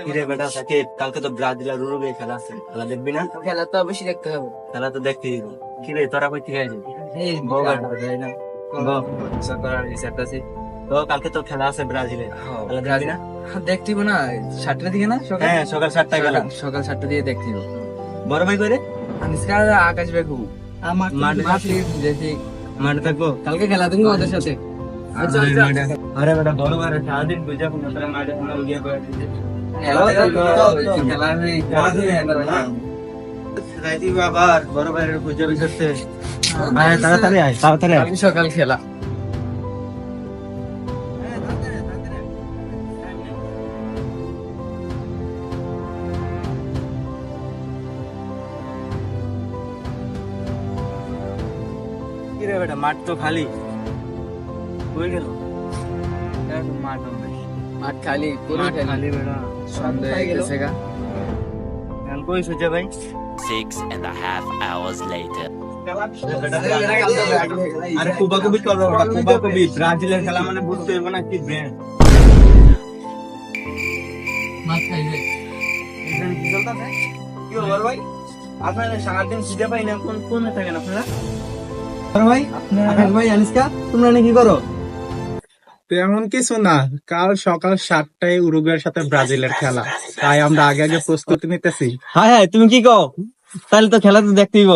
কিরে বেটা সাকিব, কালকে তো ব্রাজিল আর উরুগুয়ে খেলা আছে, খেলা দেখবি না? খেলা তো অবশ্যই দেখতে হবে। খেলা তো দেখতেই হবে। কিরে তোরা কই থেকে আইছিস? এই তো কালকে তো খেলা আছে ব্রাজিলের, খেলা দেখবি না? দেখতে না 7টার দিকে না সকাল? হ্যাঁ, সকাল 7টায় খেলা। সকাল 7টা দিয়ে দেখতে হবে। বড় ভাই করে আনিসকা আকাশ বেগু মাঠে দেখি মাঠে থাকবো। কালকে খেলা তুমি ওদের সাথে। আরে বেটা বড় ভাই সারাদিন বুঝা কোনো তোরা মাঠে কোনো গিয়ে বসে খেলা নেই। রাইতি বাবার বড় ভাইয়ের বুঝা বিসরতে। আয় তাড়াতাড়ি আয়, তাড়াতাড়ি আয়। কালকে সকাল খেলা। কিরে বেটা মাঠ তো খালি, কই গেল? মাঠ খালি পুরো মাঠ খালি বেটা। সন্ধ্যা হয়ে গেছে গা। এখন কই সুজা ভাই? 6.5 hours later. আরে কুবাকুবি করবো ওটা, কুবাকুবি। ব্রাজিলের খেলা মানে বুঝতে হবে না কি ব্র্যান্ড। মাঠ খাইবে। এখানে কি চলতেছে? কি হলো বড় ভাই? আপনারা সারাদিন খুঁজে পাই না, কোন থাকেন আপনারা? বড় ভাই, আকাশ ভাই, আনিসকা, তোমরা কি করো? তেমন কিছু না, কাল সকাল 7টায় উরুগুয়ের সাথে ব্রাজিলের খেলা, তাই আমরা আগে আগে প্রস্তুতি নিতেছি। হ্যাঁ হ্যাঁ, তুমি কি কও? তাহলে তো খেলা তো দেখতেই